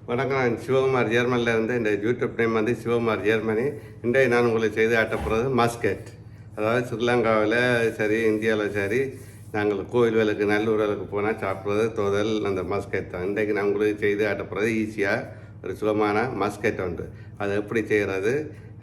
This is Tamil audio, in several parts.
வணக்கம். நான் சிவகுமார் ஜெர்மனில் இருந்து. இந்த யூடியூப் நேம் வந்து சிவகுமார் ஜெர்மனி. இன்றைய நான் உங்களுக்கு செய்து காட்டப்படுறது மஸ்கெட். அதாவது ஸ்ரீலங்காவில் சரி, இந்தியாவில் சரி, நாங்கள் கோயில் வேலைக்கு நல்லூர் வேலைக்கு போனால் சாப்பிட்றது தோதல் அந்த மஸ்கெட் தான். இன்றைக்கு நான் உங்களுக்கு செய்து காட்டப்படுறது ஈஸியாக ஒரு சுகமான மஸ்கெட் உண்டு. அதை எப்படி செய்கிறது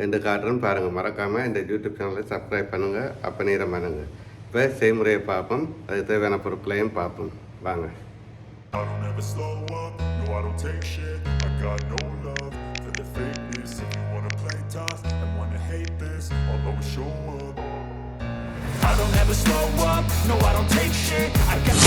என்று காட்டுறேன்னு பாருங்கள். மறக்காமல் இந்த யூடியூப் சேனலை சப்ஸ்கிரைப் பண்ணுங்கள், அப்போ நேரம் பண்ணுங்கள். இப்போ செய்முறையை பார்ப்போம், அதுக்கு தேவையான பொருட்களையும் பார்ப்போம். வாங்க. I don't ever slow up, no I don't take shit. I got no love for the fakeness. If you wanna play tough and wanna hate this, I'll always show up. I don't ever slow up, no I don't take shit. I got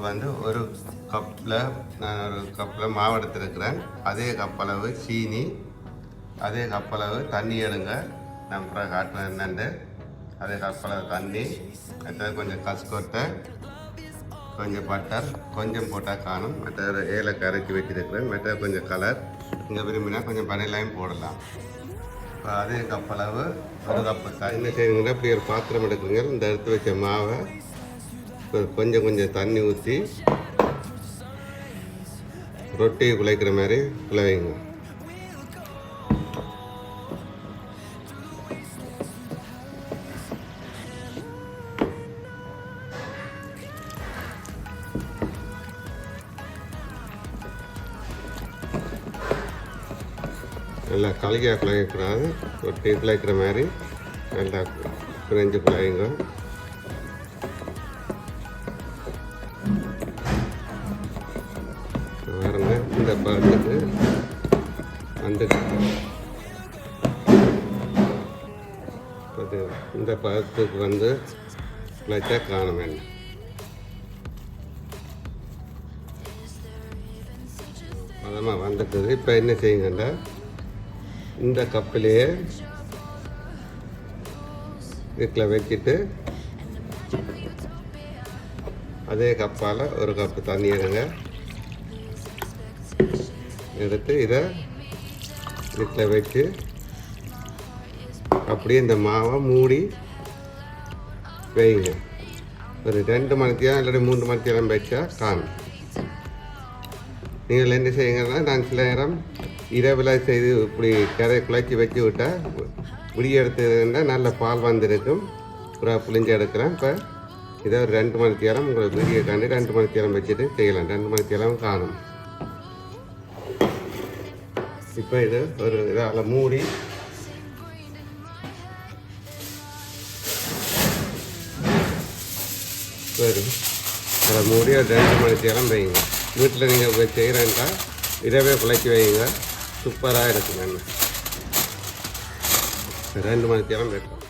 வந்து ஒரு கப்பில் நான் ஒரு கப்பில் மாவு எடுத்துருக்கிறேன். அதே கப்பளவு சீனி, அதே கப்பளவு தண்ணி எடுங்க. நான் அப்புறம் காட்டுறேன் என்னென்று. அதே கப்பளவு தண்ணி, மற்ற கொஞ்சம் கஸ்கொட்டை, கொஞ்சம் பட்டர், கொஞ்சம் போட்டால் காணும். மற்ற ஏலக்காய் அரைச்சி வச்சுருக்கிறேன். மற்ற கொஞ்சம் கலர், இங்கே விரும்பினா கொஞ்சம் பனிலையும் போடலாம். இப்போ அதே கப்பளவு ஒரு கப்பு என்ன செய்யுங்கன்னா, இப்படி ஒரு பாத்திரம் எடுக்குங்க. இந்த எடுத்து வச்ச மாவை கொஞ்சம் கொஞ்சம் தண்ணி ஊற்றி ரொட்டியை குழைக்கிற மாதிரி குழைவைங்க. நல்லா கலகியாக குழைக்கக்கூடாது, ரொட்டியை குழைக்கிற மாதிரி நல்லா குறைஞ்சி குழைங்க. பாருங்க, இந்த பழத்துக்கு இந்த பழத்துக்கு வந்து குழைச்சா காணும் என்ன. பதமாக வந்துட்டுது. இப்போ என்ன செய்யுங்கண்டா, இந்த கப்பிலேயே வீட்டில் வச்சுட்டு அதே கப்பால் ஒரு கப்பு தண்ணி எடுங்க. எடுத்து இதை வீட்டில் வச்சு அப்படியே இந்த மாவை மூடி வைங்க. ஒரு 2 மணித்தியம் இல்லாட்டி 3 மணித்தியம் வச்சா காணும். நீங்கள் என்ன செய்யுங்கன்னா, நான் சில நேரம் இரவில் செய்து இப்படி கரை குழைச்சி வச்சு விட்டால் விடிய எடுத்துருந்தா நல்ல பால் வந்திருக்கும். ஒரு புளிஞ்சு எடுக்கிறேன். இப்போ இதை ஒரு 2 மணித்தியம் உங்களுக்கு விடிய காண்டி 2 மணித்தியம் வச்சுட்டு செய்யலாம். 2 மணித்தியம் காணும். இப்போ இது ஒரு இதால் மூடி வரும். அதை மூடி ஒரு 2 மணித்தியம் வைங்க. வீட்டில் நீங்கள் செய்கிறேன்டா இரவே குழைச்சி வைங்க, சூப்பராக இருக்குங்க. என்ன 2 மணித்தியம் வைக்கும்.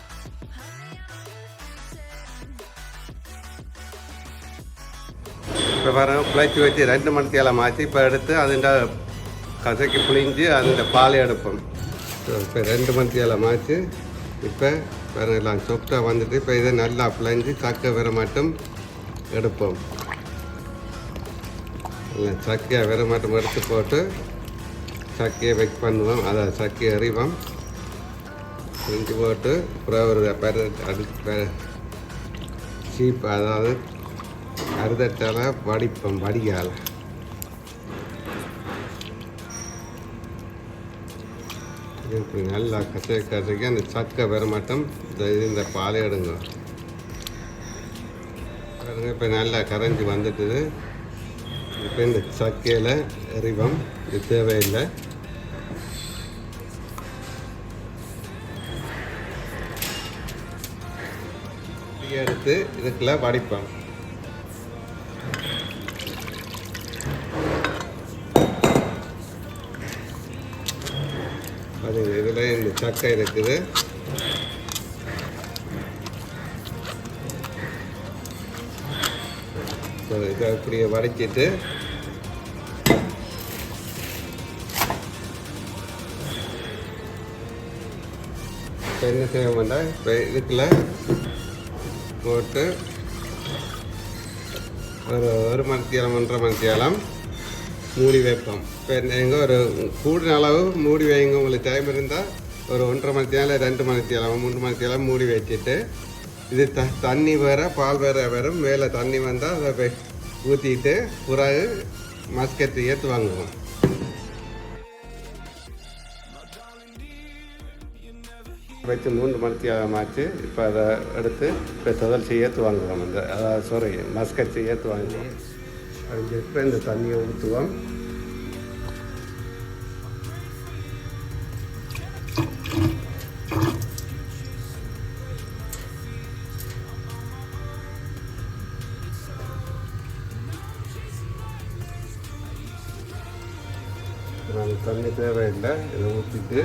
இப்போ பாருங்க, குழைச்சி வச்சு 2 மணித்தியம் ஆச்சு. இப்போ எடுத்து அதுண்ட கசக்கி புளிஞ்சு அந்த பாலை எடுப்போம். இப்போ 2 மணித்தியம் ஆச்சு. இப்போ வேறு எல்லாம் சொப்டாக வந்துட்டு இப்போ இதை நல்லா பிழைஞ்சி சக்கை வேற மட்டும் எடுப்போம். சக்கையை வேற மட்டும் எடுத்து போட்டு சக்கையை வெக் பண்ணுவோம். அதை சக்கையை அறிவோம், புளிஞ்சு போட்டு அப்புறம் ஒரு சீப், அதாவது அறுதட்டால் வடிப்போம். வடிகால் இப்படி நல்லா கசக்கி அந்த சக்கை வர மட்டும் இந்த பாலை எடுங்க. பாருங்க, இப்போ நல்லா கரைஞ்சி வந்துட்டுது. இப்போ இந்த சக்கையில் எறிவோம். இது தேவையில்லை. எடுத்து இதுக்குள்ள வடிப்போம். அது இதில் இந்த சக்கை இருக்குது. இப்போ இதை அப்படியே வதக்கிட்டு இப்போ என்ன செய்ய வேண்டாம், இப்போ இதுக்குள்ள போட்டு ஒரு மணித்தியாலம் 1.5 மணித்தியாலம் மூடி வைப்போம். இப்போ நீங்கள் ஒரு கூடின அளவு மூடி வைங்க. உங்களுக்கு டைம் இருந்தால் ஒரு 1.5 மணித்தியாலம் 2 மணித்தியாலம் 3 மணித்தியாலம் மூடி வச்சுட்டு இது தண்ணி வேற பால் வேற வரும். மேலே தண்ணி வந்தால் அதை ஊற்றிட்டு பிறகு மஸ்கெட்டு ஏற்று வாங்குவோம். வச்சு 3 மணித்தியாலம் ஆச்சு. இப்போ அதை எடுத்து இப்போ தொடர்ச்சி ஏற்று வாங்குவோம். இந்த அதாவது மஸ்கெட்டு ஏற்று வாங்குவோம். இப்போ இந்த தண்ணியை ஊற்றுவோம். தண்ணி தேவையில்லை, இதை ஊற்றிட்டு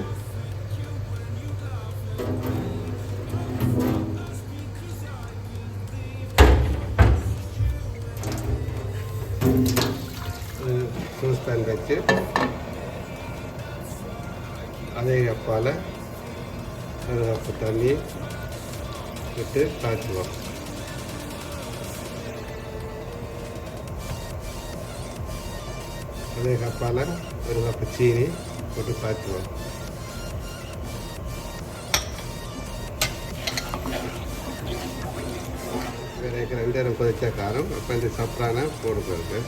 சூஸ்பேன் வச்சு அதே கப்பால் ஒரு கப்பு தண்ணி விட்டு காய்ச்சுவோம். அதே கப்பால் ஒரு கப்பு சீனி போட்டு காய்ச்சுவோம். வேறு 2 நேரம் கொதிச்ச காரம். இப்போ இந்த சப்ரான போடுறது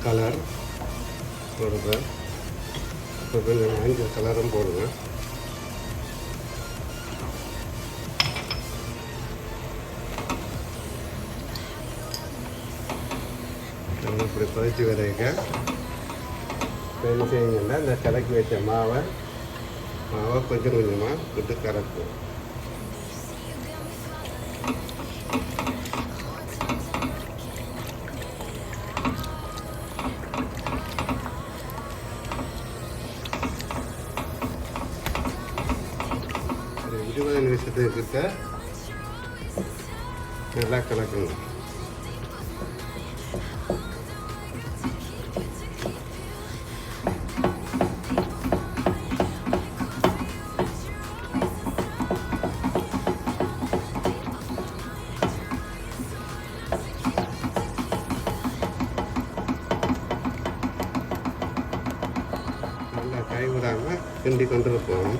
கலர் போடுவேன். இப்போ கொஞ்சம் மஞ்சள் கலரும் போடுவேன். இப்படி கொதிச்சு விதைக்க என்ன செய்யுங்கன்னா இந்த கலக்கி வச்ச மாவை கொஞ்சம் கொஞ்சமாக விட்டு கலக்குவோம். ஒரு 20 நிமிஷத்துக்கிட்ட நல்லா கலக்குங்க. நல்லா கைவிடாமல் கிண்டி கொண்டு இருப்போம்.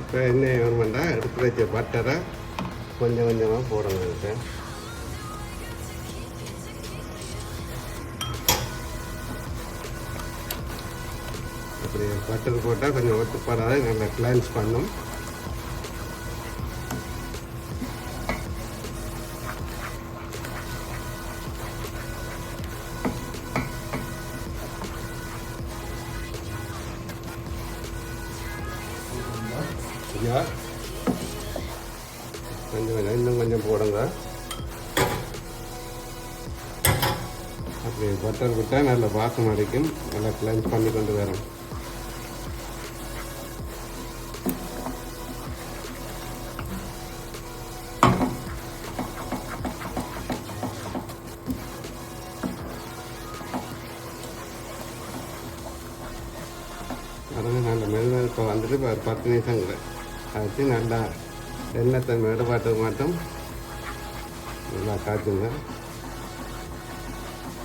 இப்போ என்ன வேணுமெண்டா எடுத்து வச்ச பட்டரை கொஞ்சம் கொஞ்சமாக போடணும். இதுக்கு அப்படி பட்டர் போட்டால் கொஞ்சம் ஒத்துப்படாத நல்லா கிளான்ஸ் பண்ணும். கொஞ்சம் இன்னும் கொஞ்சம் போடுங்க. அப்படி பட்டர் விட்டால் நல்ல வாசம் அடிக்கும். நல்லா கிளென்ஸ் பண்ணி கொண்டு வரும். அதனால் நல்ல மெல்ல இப்போ வந்துட்டு இப்போ 10 நிமிஷங்கிற காய்ச்சி நல்லா எண்ணெய் தன்மை இடப்பாட்டுக்கு மட்டும் நல்லா காய்ச்சுங்க.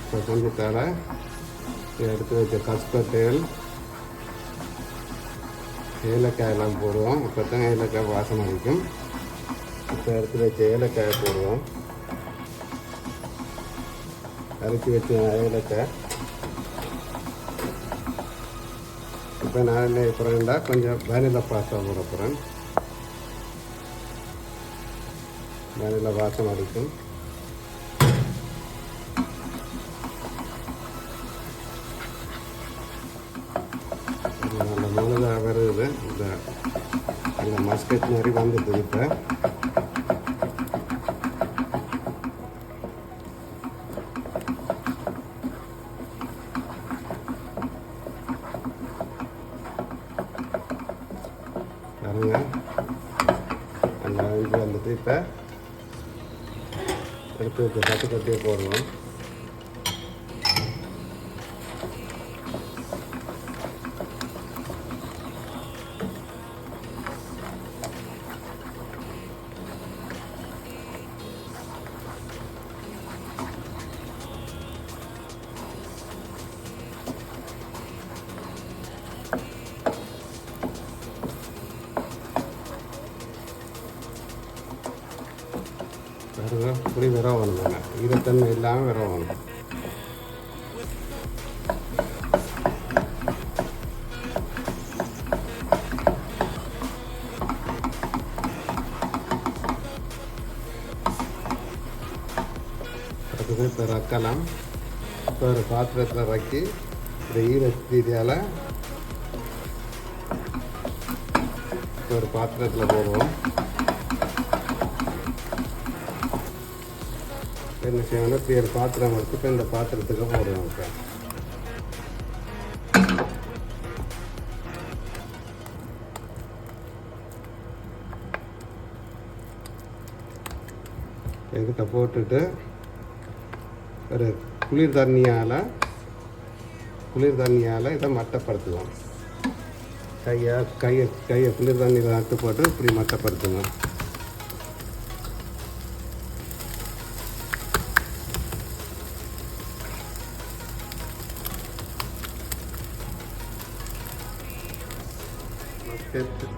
இப்போ கொஞ்சம் தலை எடுத்து வச்ச கஸ்கட்டைகள் ஏலக்காயெல்லாம் போடுவோம். இப்போ தான் ஏலக்காய் வாசம் அடிக்கும். இப்போ எடுத்து வச்ச ஏலக்காயை போடுவோம். அரைச்சி வச்ச ஏலக்காய் இப்போ நான் போகிறேன்டா கொஞ்சம் வேனிலா பாஸ்தா போட போகிறேன். வேனிலா வாசம் அடிக்கும். நல்ல முழுதாக வருது. இந்த மஸ்கட் மாதிரி வந்துட்டு இப்போ பாருங்க அந்த இது வந்துட்டு இப்போ எடுத்து வச்ச கட்டியே போடுவோம். பாருங்க புளி விரவணும் வேணும், ஈரத்தன்மை இல்லாமல் விரவணும். அடுத்தது இப்போ ரக்கலாம். இப்போ ஒரு பாத்திரத்தில் ரக்கி இந்த ஈரத்தீரியால் இப்போ ஒரு பாத்திரத்தில் போடுவோம். என்ன செய்யணும், இப்போ ஒரு பாத்திரம் எடுத்து இப்போ இந்த பாத்திரத்துக்கு போடுவோம். இப்போ இதுகிட்ட போட்டுட்டு ஒரு குளிர் தண்ணியால் இதை மட்டப்படுத்துவோம். கையை குளிர் தண்ணியில் நட்டு போட்டு இப்படி மட்டப்படுத்துவோம்.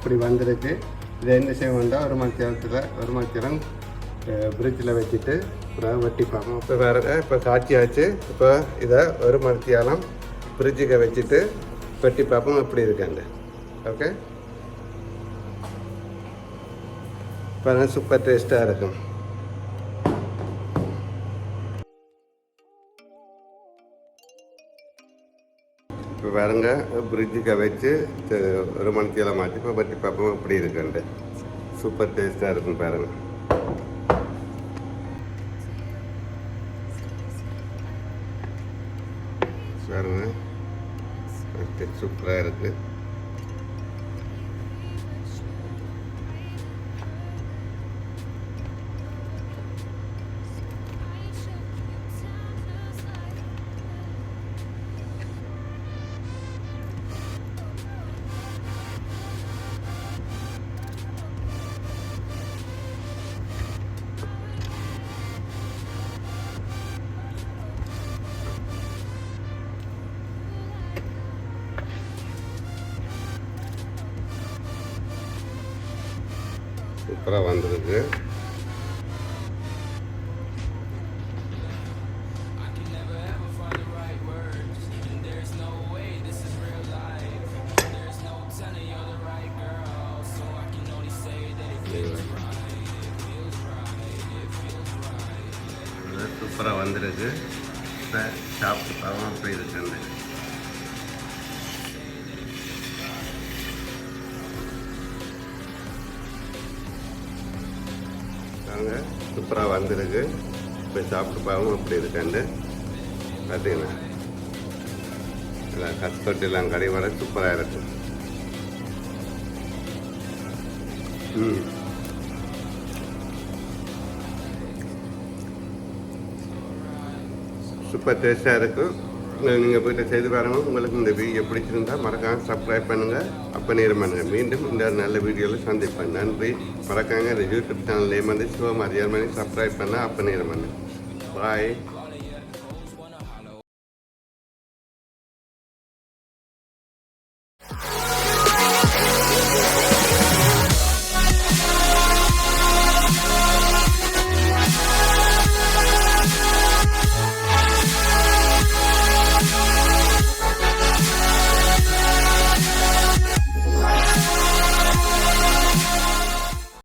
இப்படி வந்துருக்கு. இதை என்ன செய்ய வேண்டாம், ஒரு மணி நேரம் ஃப்ரிட்ஜில் வச்சுட்டு அப்புறம் வெட்டி பார்ப்போம். இப்போ வேறு இப்போ காய்ச்சியாச்சு. இப்போ இதை ஒரு மணி நேரம் ஃப்ரிட்ஜுக்கு வச்சுட்டு வெட்டி பார்ப்போம் எப்படி இருக்காங்க. ஓகே, இப்போ சூப்பர் டேஸ்ட்டாக இருக்கும். இப்போ பாருங்க ஃப்ரிட்ஜுக்கு வச்சு ஒரு மணி நேரம் மாற்றி இப்போ வெட்டி பார்ப்போம் எப்படி இருக்குன்ட்டு. சூப்பர் டேஸ்ட்டாக இருக்கும் பாருங்கள். பாருங்க சூப்பராக இருக்குது. சூப்பராக வந்திருக்கு. சூப்பராக வந்திருக்கு. இப்போ சாப்பிட்டு பார்ப்போம் அப்படி இருக்குன்னு. சூப்பராக வந்திருக்கு. இப்போ சாப்பிட்டு பார்ப்போம் அப்படி இருக்காண்டு. பார்த்தீங்கன்னா எல்லாம் கஸ்கட்டெல்லாம் கடை வர சூப்பராக இருக்கும். சூப்பர் டேஸ்ட்டாக இருக்கும். நீங்கள் போய்ட்டு செய்து பாருங்கள். உங்களுக்கு இந்த வீடியோ பிடிச்சிருந்தால் மறக்காமல் சப்ஸ்கிரைப் பண்ணுங்கள், அப்போ நேரம் பண்ணுங்கள். மீண்டும் இந்த நல்ல வீடியோவில் சந்திப்பேன். நன்றி. மறக்காங்க இந்த யூடியூப் சேனல் நேம் வந்து சிவமாரியார் மணி சப்ஸ்கிரைப் பண்ணால் அப்போ நேரம் பண்ணுங்கள். பாய்.